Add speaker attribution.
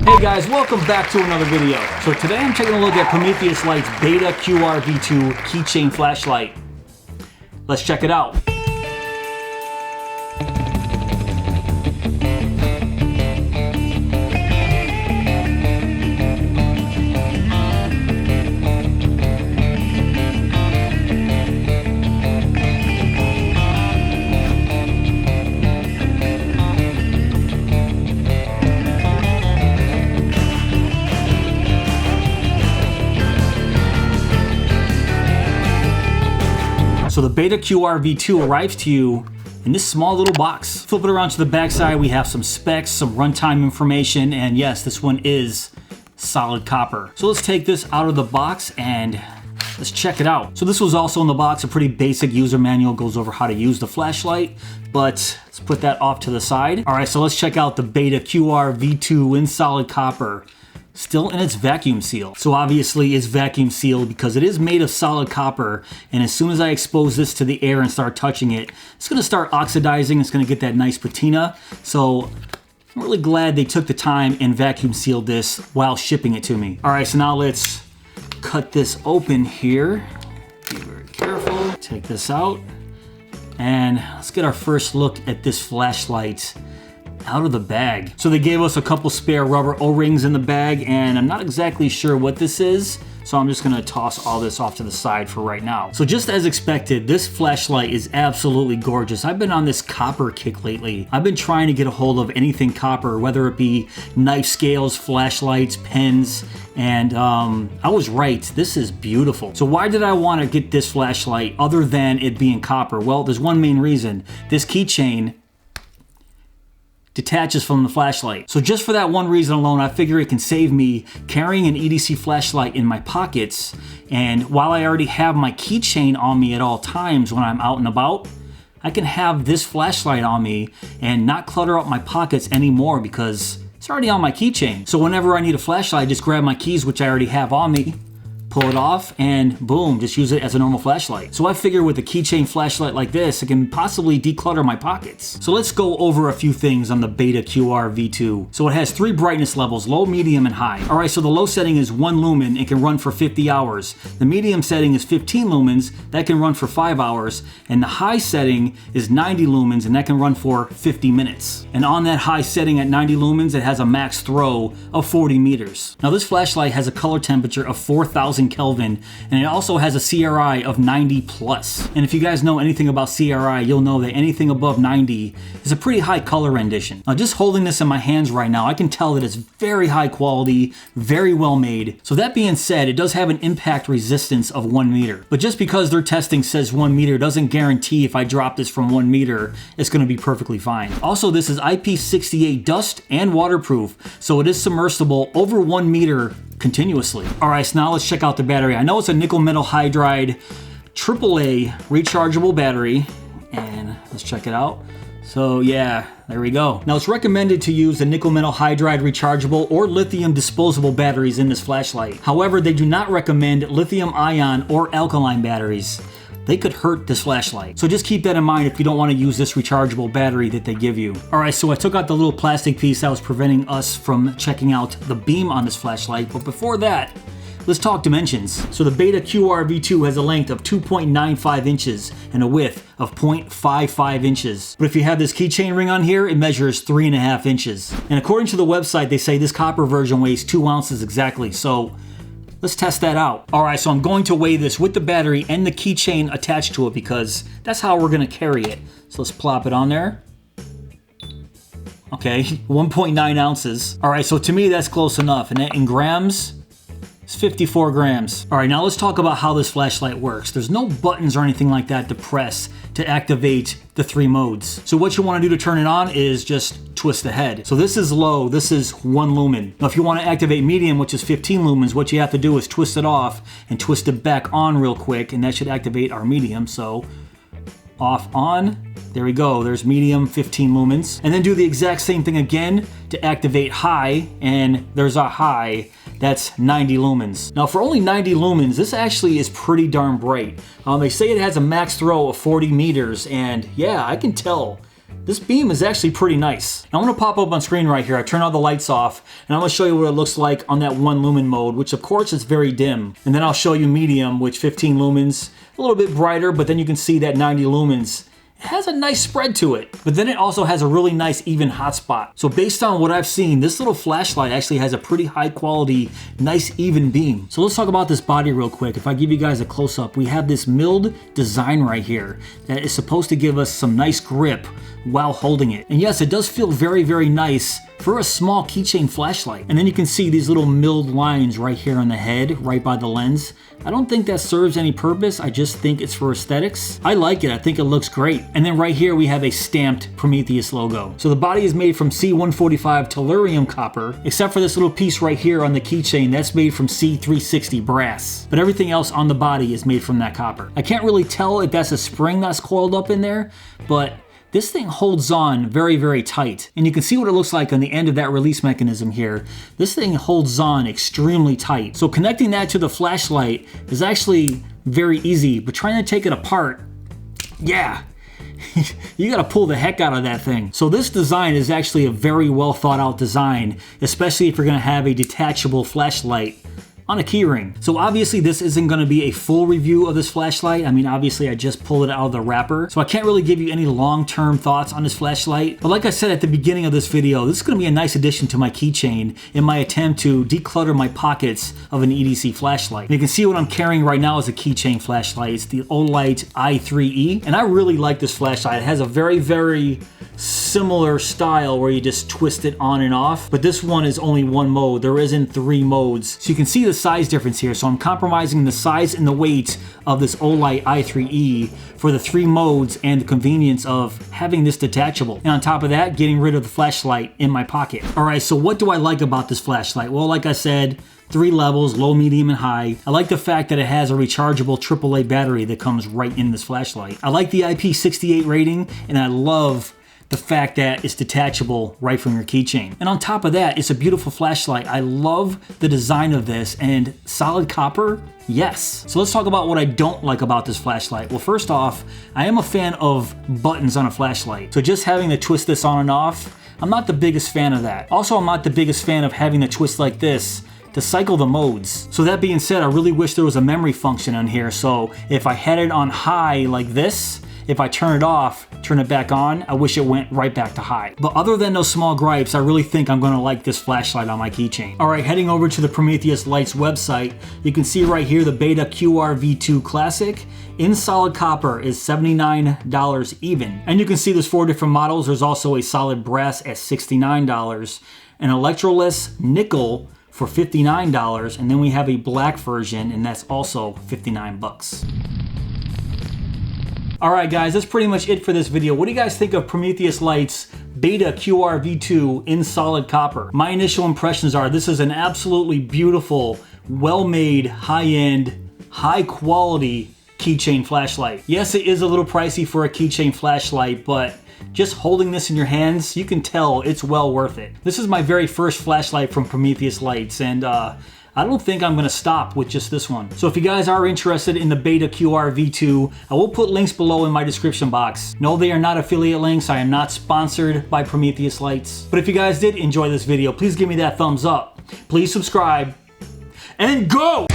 Speaker 1: Hey guys, welcome back to another video. So today I'm taking a look at Prometheus Lights Beta QRv2 keychain flashlight. Let's check it out. So the Beta QRv2 arrives to you in this small little box. Flip it around to the back side, we have some specs, some runtime information, and yes, this one is solid copper. So let's take this out of the box and let's check it out. So this was also in the box, a pretty basic user manual, goes over how to use the flashlight, but let's put that off to the side. All right, so let's check out the Beta QRv2 in solid copper. Still in its vacuum seal. So obviously it's vacuum sealed because it is made of solid copper, and as soon as I expose this to the air and start touching it, it's gonna start oxidizing, it's gonna get that nice patina. So I'm really glad they took the time and vacuum sealed this while shipping it to me. All right, so now let's cut this open here. Be very careful, take this out, and let's get our first look at this flashlight out of the bag. So they gave us a couple spare rubber O-rings in the bag, and I'm not exactly sure what this is, so I'm just gonna toss all this off to the side for right now. So just as expected, this flashlight is absolutely gorgeous. I've been on this copper kick lately. I've been trying to get a hold of anything copper, whether it be knife scales, flashlights, pens, and I was right, this is beautiful. So why did I want to get this flashlight other than it being copper? Well, there's one main reason. This keychain detaches from the flashlight. So just for that one reason alone, I figure it can save me carrying an EDC flashlight in my pockets. And while I already have my keychain on me at all times when I'm out and about, I can have this flashlight on me and not clutter up my pockets anymore because it's already on my keychain. So whenever I need a flashlight, I just grab my keys, which I already have on me, pull it off, and boom, just use it as a normal flashlight. So I figure with a keychain flashlight like this, it can possibly declutter my pockets. So let's go over a few things on the Beta QRv2. So it has 3 brightness levels, low, medium, and high. All right, so the low setting is 1 lumen, it can run for 50 hours. The medium setting is 15 lumens, that can run for 5 hours. And the high setting is 90 lumens, and that can run for 50 minutes. And on that high setting at 90 lumens, it has a max throw of 40 meters. Now this flashlight has a color temperature of 4,000 Kelvin, and it also has a CRI of 90 plus. And if you guys know anything about CRI, you'll know that anything above 90 is a pretty high color rendition. Now just holding this in my hands right now, I can tell that it's very high quality, very well made. So that being said, it does have an impact resistance of 1 meter. But just because their testing says 1 meter doesn't guarantee if I drop this from 1 meter, it's gonna be perfectly fine. Also, this is IP68 dust and waterproof, so it is submersible over 1 meter continuously. All right, so now let's check out the battery. I know it's a nickel metal hydride AAA rechargeable battery, and let's check it out. So yeah, there we go. Now it's recommended to use the nickel metal hydride rechargeable or lithium disposable batteries in this flashlight. However, they do not recommend lithium-ion or alkaline batteries. They could hurt this flashlight. So just keep that in mind if you don't want to use this rechargeable battery that they give you. All right, so I took out the little plastic piece that was preventing us from checking out the beam on this flashlight. But before that, let's talk dimensions. So the Beta QRv2 has a length of 2.95 inches and a width of 0.55 inches. But if you have this keychain ring on here, it measures 3.5 inches. And according to the website, they say this copper version weighs 2 ounces exactly. So let's test that out. All right, so I'm going to weigh this with the battery and the keychain attached to it because that's how we're gonna carry it. So let's plop it on there. Okay, 1.9 ounces. All right, so to me that's close enough. And in grams, it's 54 grams. All right, now let's talk about how this flashlight works. There's no buttons or anything like that to press to activate the 3 modes. So what you want to do to turn it on is just twist the head. So this is low, this is 1 lumen. Now if you want to activate medium, which is 15 lumens, what you have to do is twist it off and twist it back on real quick, and that should activate our medium. So off, on, there we go, there's medium, 15 lumens. And then do the exact same thing again to activate high, and there's a high, that's 90 lumens. Now for only 90 lumens, this actually is pretty darn bright. They say it has a max throw of 40 meters, and yeah, I can tell this beam is actually pretty nice. Now I'm gonna pop up on screen right here. I turn all the lights off, and I'm gonna show you what it looks like on that 1 lumen mode, which of course is very dim. And then I'll show you medium, which 15 lumens, a little bit brighter, but then you can see that 90 lumens. It has a nice spread to it, but then it also has a really nice even hotspot. So based on what I've seen, this little flashlight actually has a pretty high quality, nice even beam. So let's talk about this body real quick. If I give you guys a close up, we have this milled design right here that is supposed to give us some nice grip while holding it. And yes, it does feel very, very nice for a small keychain flashlight. And then you can see these little milled lines right here on the head, right by the lens. I don't think that serves any purpose. I just think it's for aesthetics. I like it. I think it looks great. And then right here we have a stamped Prometheus logo. So the body is made from C145 Tellurium copper, except for this little piece right here on the keychain that's made from C360 Brass. But everything else on the body is made from that copper. I can't really tell if that's a spring that's coiled up in there, but this thing holds on very, very tight. And you can see what it looks like on the end of that release mechanism here. This thing holds on extremely tight. So connecting that to the flashlight is actually very easy, but trying to take it apart, yeah, you gotta pull the heck out of that thing. So this design is actually a very well thought out design, especially if you're gonna have a detachable flashlight on a keyring. So obviously this isn't gonna be a full review of this flashlight. I mean, obviously I just pulled it out of the wrapper, so I can't really give you any long-term thoughts on this flashlight. But like I said at the beginning of this video, this is gonna be a nice addition to my keychain in my attempt to declutter my pockets of an EDC flashlight. And you can see what I'm carrying right now is a keychain flashlight. It's the Olight i3E, and I really like this flashlight. It has a very, very similar style where you just twist it on and off, but this one is only 1 mode. There isn't 3 modes. So you can see the size difference here. So I'm compromising the size and the weight of this Olight i3E for the 3 modes and the convenience of having this detachable. And on top of that, getting rid of the flashlight in my pocket. All right, so what do I like about this flashlight? Well, like I said, 3 levels, low, medium, and high. I like the fact that it has a rechargeable AAA battery that comes right in this flashlight. I like the IP68 rating, and I love the fact that it's detachable right from your keychain. And on top of that, it's a beautiful flashlight. I love the design of this, and solid copper, yes. So let's talk about what I don't like about this flashlight. Well, first off, I am a fan of buttons on a flashlight. So just having to twist this on and off, I'm not the biggest fan of that. Also, I'm not the biggest fan of having to twist like this to cycle the modes. So that being said, I really wish there was a memory function on here. So if I had it on high like this, if I turn it off, turn it back on, I wish it went right back to high. But other than those small gripes, I really think I'm gonna like this flashlight on my keychain. All right, heading over to the Prometheus Lights website, you can see right here the Beta QRv2 Classic in solid copper is $79 even. And you can see there's 4 different models. There's also a solid brass at $69, an Electroless nickel for $59, and then we have a black version, and that's also 59 bucks. All right, guys, that's pretty much it for this video. What do you guys think of Prometheus Lights Beta QRv2 in solid copper? My initial impressions are this is an absolutely beautiful, well-made, high-end, high-quality keychain flashlight. Yes, it is a little pricey for a keychain flashlight, but just holding this in your hands, you can tell it's well worth it. This is my very first flashlight from Prometheus Lights, and I don't think I'm gonna stop with just this one. So if you guys are interested in the Beta QRv2, I will put links below in my description box. No, they are not affiliate links. I am not sponsored by Prometheus Lights. But if you guys did enjoy this video, please give me that thumbs up. Please subscribe, and go!